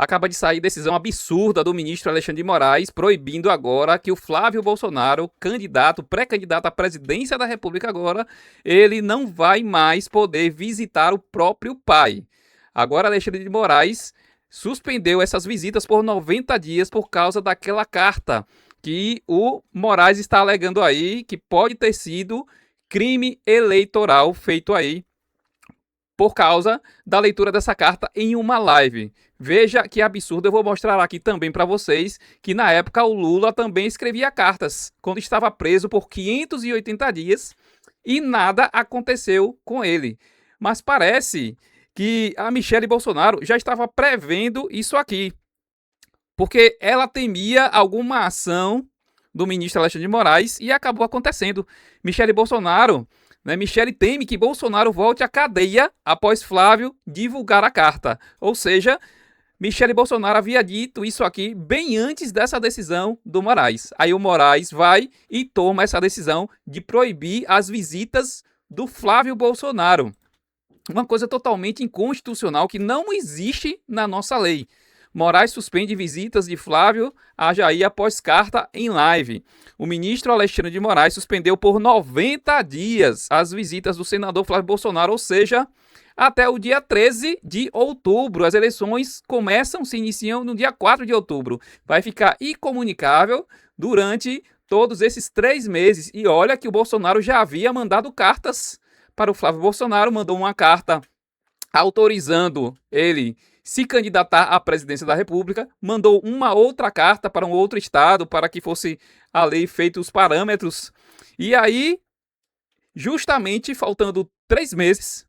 Acaba de sair decisão absurda do ministro Alexandre de Moraes, proibindo agora que o Flávio Bolsonaro, pré-candidato à presidência da República agora, ele não vai mais poder visitar o próprio pai. Agora Alexandre de Moraes suspendeu essas visitas por 90 dias por causa daquela carta que o Moraes está alegando aí que pode ter sido crime eleitoral feito aí por causa da leitura dessa carta em uma live. Veja que absurdo, eu vou mostrar aqui também para vocês que na época o Lula também escrevia cartas quando estava preso por 580 dias e nada aconteceu com ele. Mas parece que a Michelle Bolsonaro já estava prevendo isso aqui, porque ela temia alguma ação do ministro Alexandre de Moraes e acabou acontecendo. Michelle teme que Bolsonaro volte à cadeia após Flávio divulgar a carta. Ou seja, Michelle Bolsonaro havia dito isso aqui bem antes dessa decisão do Moraes. Aí o Moraes vai e toma essa decisão de proibir as visitas do Flávio Bolsonaro. Uma coisa totalmente inconstitucional que não existe na nossa lei. Moraes suspende visitas de Flávio a Jair após carta em live. O ministro Alexandre de Moraes suspendeu por 90 dias as visitas do senador Flávio Bolsonaro, ou seja, até o dia 13 de outubro. As eleições se iniciam no dia 4 de outubro. Vai ficar incomunicável durante todos esses 3 meses. E olha que o Bolsonaro já havia mandado cartas para o Flávio Bolsonaro, mandou uma carta autorizando ele se candidatar à presidência da República, mandou uma outra carta para um outro estado para que fosse a lei feita os parâmetros. E aí, justamente faltando 3 meses,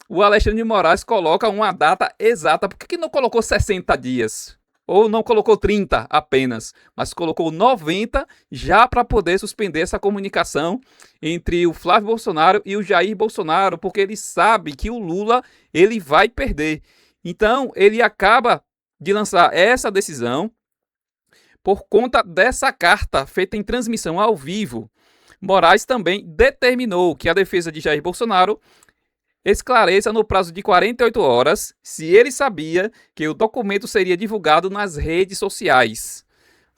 o Alexandre de Moraes coloca uma data exata. Por que não colocou 60 dias? Ou não colocou 30 apenas, mas colocou 90 já para poder suspender essa comunicação entre o Flávio Bolsonaro e o Jair Bolsonaro, porque ele sabe que o Lula ele vai perder. Então, ele acaba de lançar essa decisão por conta dessa carta feita em transmissão ao vivo. Moraes também determinou que a defesa de Jair Bolsonaro esclareça no prazo de 48 horas se ele sabia que o documento seria divulgado nas redes sociais.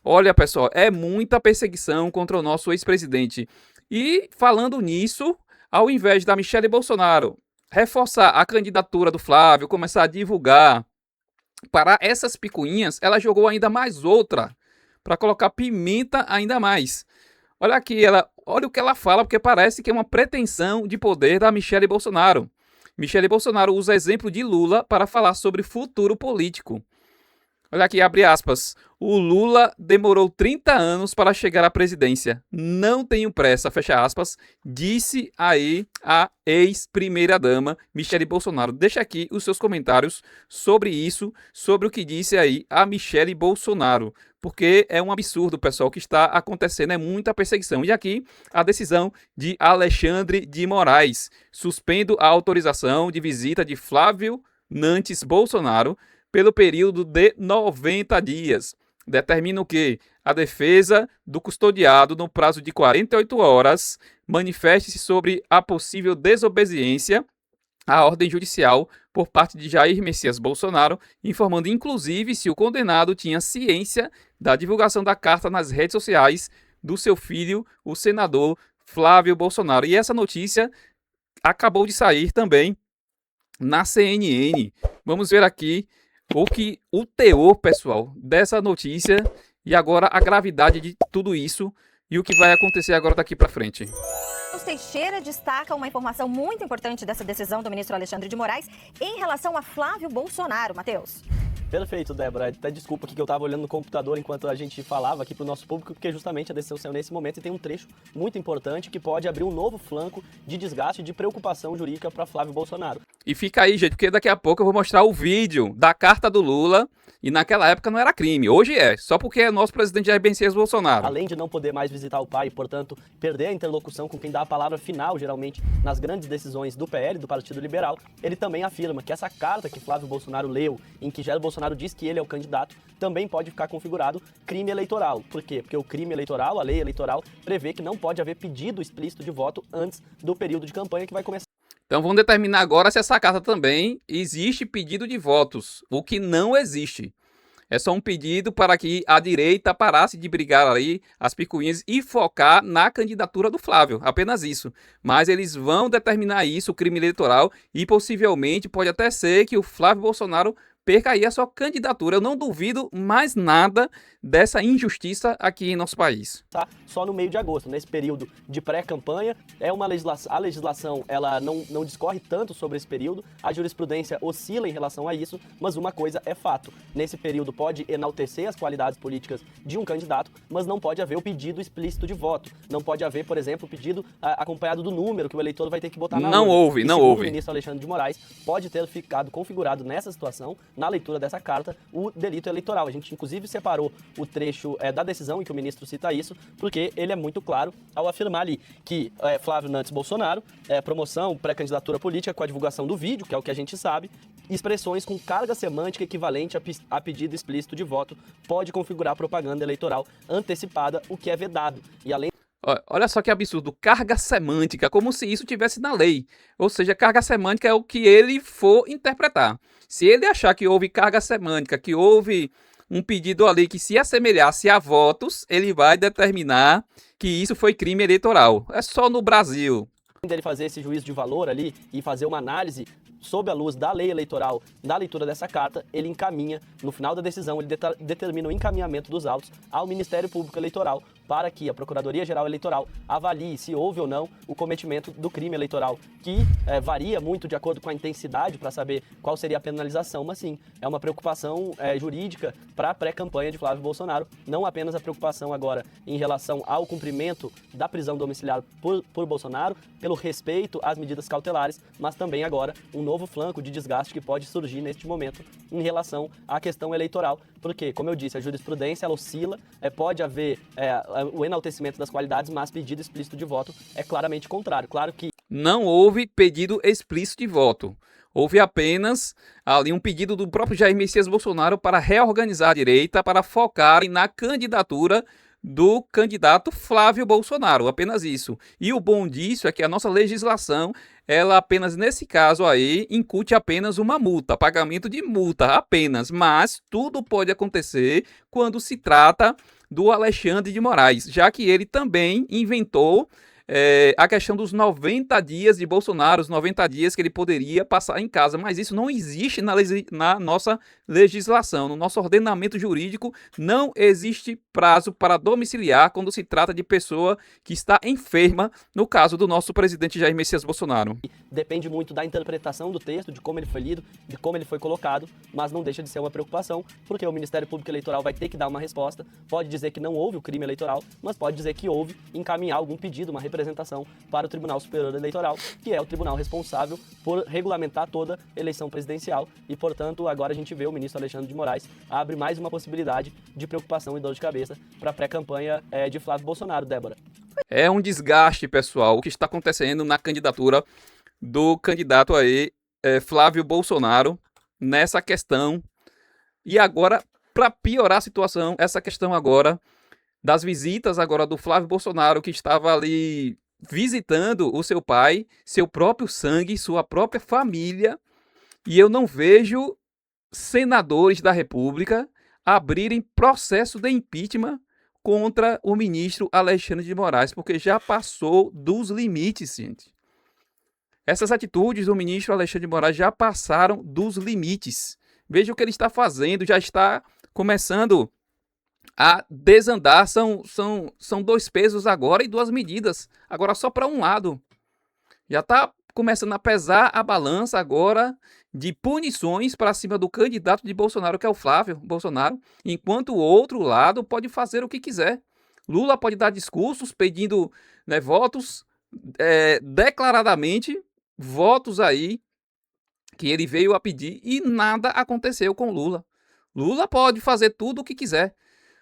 Olha, pessoal, é muita perseguição contra o nosso ex-presidente. E falando nisso, ao invés da Michelle Bolsonaro reforçar a candidatura do Flávio, começar a divulgar para essas picuinhas, ela jogou ainda mais outra para colocar pimenta ainda mais. Olha aqui, olha o que ela fala, porque parece que é uma pretensão de poder da Michelle Bolsonaro. Michelle Bolsonaro usa exemplo de Lula para falar sobre futuro político. Olha aqui, abre aspas. O Lula demorou 30 anos para chegar à presidência. Não tenho pressa, fecha aspas, disse aí a ex-primeira-dama Michelle Bolsonaro. Deixa aqui os seus comentários sobre isso, sobre o que disse aí a Michelle Bolsonaro. Porque é um absurdo, pessoal, o que está acontecendo, é muita perseguição. E aqui a decisão de Alexandre de Moraes. Suspendo a autorização de visita de Flávio Nantes Bolsonaro pelo período de 90 dias. Determina o que? A defesa do custodiado, no prazo de 48 horas, manifeste-se sobre a possível desobediência à ordem judicial por parte de Jair Messias Bolsonaro, informando inclusive se o condenado tinha ciência da divulgação da carta nas redes sociais do seu filho, o senador Flávio Bolsonaro. E essa notícia acabou de sair também na CNN. Vamos ver aqui o teor, pessoal, dessa notícia e agora a gravidade de tudo isso e o que vai acontecer agora daqui para frente. Teixeira destaca uma informação muito importante dessa decisão do ministro Alexandre de Moraes em relação a Flávio Bolsonaro. Matheus. Perfeito, Débora. Até desculpa aqui que eu estava olhando no computador enquanto a gente falava aqui para o nosso público, porque justamente a decisão saiu nesse momento e tem um trecho muito importante que pode abrir um novo flanco de desgaste e de preocupação jurídica para Flávio Bolsonaro. E fica aí, gente, porque daqui a pouco eu vou mostrar o vídeo da carta do Lula e naquela época não era crime. Hoje é, só porque é nosso presidente Jair Messias Bolsonaro. Além de não poder mais visitar o pai e, portanto, perder a interlocução com quem dá a palavra final, geralmente, nas grandes decisões do PL, do Partido Liberal, ele também afirma que essa carta que Flávio Bolsonaro leu, em que Jair Bolsonaro diz que ele é o candidato, também pode ficar configurado crime eleitoral. Por quê? Porque o crime eleitoral, a lei eleitoral, prevê que não pode haver pedido explícito de voto antes do período de campanha que vai começar. Então vamos determinar agora se essa carta também existe pedido de votos, o que não existe. É só um pedido para que a direita parasse de brigar ali as picuinhas e focar na candidatura do Flávio, apenas isso. Mas eles vão determinar isso, o crime eleitoral, e possivelmente pode até ser que o Flávio Bolsonaro perca aí a sua candidatura. Eu não duvido mais nada dessa injustiça aqui em nosso país. Tá? Só no meio de agosto, nesse período de pré-campanha, a legislação ela não discorre tanto sobre esse período, a jurisprudência oscila em relação a isso, mas uma coisa é fato, nesse período pode enaltecer as qualidades políticas de um candidato, mas não pode haver o pedido explícito de voto, não pode haver, por exemplo, o pedido acompanhado do número que o eleitor vai ter que botar na urna. Não houve. O ministro Alexandre de Moraes pode ter ficado configurado nessa situação, na leitura dessa carta, o delito eleitoral. A gente, inclusive, separou o trecho da decisão em que o ministro cita isso, porque ele é muito claro ao afirmar ali que Flávio Nantes Bolsonaro, promoção, pré-candidatura política com a divulgação do vídeo, que é o que a gente sabe, expressões com carga semântica equivalente a pedido explícito de voto, pode configurar propaganda eleitoral antecipada, o que é vedado. E além Olha só que absurdo, carga semântica, como se isso tivesse na lei. Ou seja, carga semântica é o que ele for interpretar. Se ele achar que houve carga semântica, que houve um pedido ali que se assemelhasse a votos, ele vai determinar que isso foi crime eleitoral. É só no Brasil. dele fazer esse juízo de valor ali e fazer uma análise sob a luz da lei eleitoral, da leitura dessa carta, ele encaminha, no final da decisão, ele determina o encaminhamento dos autos ao Ministério Público Eleitoral para que a Procuradoria-Geral Eleitoral avalie se houve ou não o cometimento do crime eleitoral, que varia muito de acordo com a intensidade para saber qual seria a penalização, mas sim, é uma preocupação jurídica para a pré-campanha de Flávio Bolsonaro, não apenas a preocupação agora em relação ao cumprimento da prisão domiciliar por Bolsonaro, pelo respeito às medidas cautelares, mas também agora um novo flanco de desgaste que pode surgir neste momento em relação à questão eleitoral, porque, como eu disse, a jurisprudência ela oscila, pode haver o enaltecimento das qualidades, mas pedido explícito de voto é claramente contrário. Claro que não houve pedido explícito de voto. Houve apenas ali um pedido do próprio Jair Messias Bolsonaro para reorganizar a direita, para focar na candidatura do candidato Flávio Bolsonaro, apenas isso. E o bom disso é que a nossa legislação, ela apenas nesse caso aí, incute apenas uma multa, pagamento de multa apenas, mas tudo pode acontecer quando se trata do Alexandre de Moraes, já que ele também inventou a questão dos 90 dias de Bolsonaro, os 90 dias que ele poderia passar em casa, mas isso não existe na nossa legislação, no nosso ordenamento jurídico não existe prazo para domiciliar quando se trata de pessoa que está enferma, no caso do nosso presidente Jair Messias Bolsonaro. Depende muito da interpretação do texto, de como ele foi lido, de como ele foi colocado, mas não deixa de ser uma preocupação, porque o Ministério Público Eleitoral vai ter que dar uma resposta, pode dizer que não houve o crime eleitoral, mas pode dizer que houve, encaminhar algum pedido, uma representação para o Tribunal Superior Eleitoral, que é o tribunal responsável por regulamentar toda eleição presidencial e, portanto, agora a gente vê o ministro Alexandre de Moraes abre mais uma possibilidade de preocupação e dor de cabeça para a pré-campanha de Flávio Bolsonaro, Débora. É um desgaste, pessoal, o que está acontecendo na candidatura do candidato aí, Flávio Bolsonaro, nessa questão. E agora, para piorar a situação, essa questão agora das visitas agora do Flávio Bolsonaro, que estava ali visitando o seu pai, seu próprio sangue, sua própria família, e eu não vejo senadores da República abrirem processo de impeachment contra o ministro Alexandre de Moraes, porque já passou dos limites, gente. Essas atitudes do ministro Alexandre de Moraes já passaram dos limites. Veja o que ele está fazendo, já está começando a desandar. São dois pesos agora e duas medidas. Agora só para um lado. Já está começando a pesar a balança agora de punições para cima do candidato de Bolsonaro, que é o Flávio Bolsonaro, enquanto o outro lado pode fazer o que quiser. Lula pode dar discursos pedindo votos, declaradamente, votos aí que ele veio a pedir e nada aconteceu com Lula. Lula pode fazer tudo o que quiser.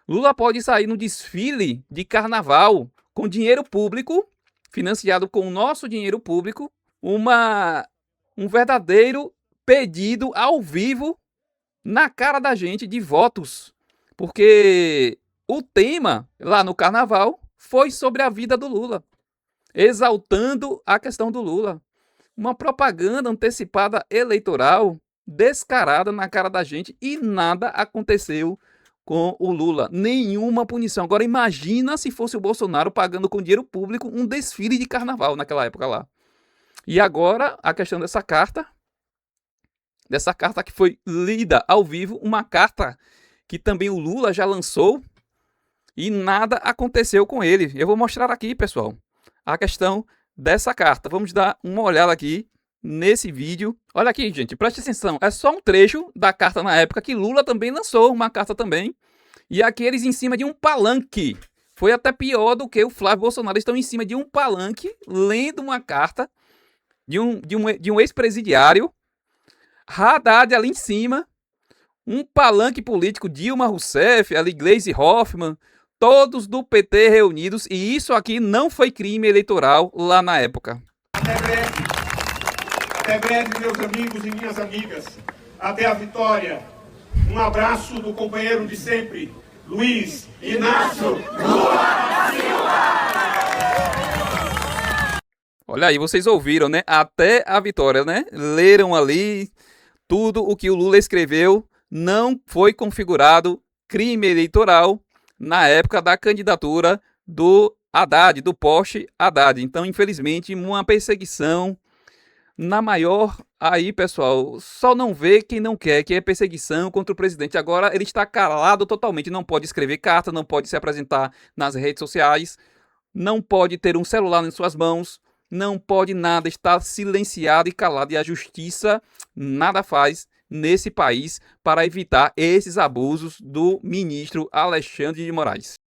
Lula pode sair no desfile de carnaval com dinheiro público, financiado com o nosso dinheiro público, um verdadeiro pedido ao vivo na cara da gente de votos. Porque o tema lá no carnaval foi sobre a vida do Lula, exaltando a questão do Lula. Uma propaganda antecipada eleitoral descarada na cara da gente e nada aconteceu com o Lula. Nenhuma punição. Agora imagina se fosse o Bolsonaro pagando com dinheiro público um desfile de carnaval naquela época lá. E agora a questão dessa carta que foi lida ao vivo, uma carta que também o Lula já lançou e nada aconteceu com ele. Eu vou mostrar aqui, pessoal, a questão dessa carta. Vamos dar uma olhada aqui nesse vídeo. Olha aqui, gente, preste atenção. É só um trecho da carta na época que Lula também lançou uma carta também. E aqui eles em cima de um palanque. Foi até pior do que o Flávio Bolsonaro. Eles estão em cima de um palanque, lendo uma carta de um ex-presidiário. Haddad ali em cima. Um palanque político, Dilma Rousseff, ali Gleisi Hoffmann, todos do PT reunidos. E isso aqui não foi crime eleitoral lá na época. Até breve, meus amigos e minhas amigas. Até a vitória. Um abraço do companheiro de sempre, Luiz Inácio Lula da Silva. Olha aí, vocês ouviram, né? Até a vitória, né? Leram ali tudo o que o Lula escreveu. Não foi configurado crime eleitoral na época da candidatura do Haddad, do Porsche Haddad. Então, infelizmente, uma perseguição na maior, aí pessoal, só não vê quem não quer, que é perseguição contra o presidente. Agora ele está calado totalmente, não pode escrever carta, não pode se apresentar nas redes sociais, não pode ter um celular em suas mãos, não pode nada, está silenciado e calado. E a justiça nada faz nesse país para evitar esses abusos do ministro Alexandre de Moraes.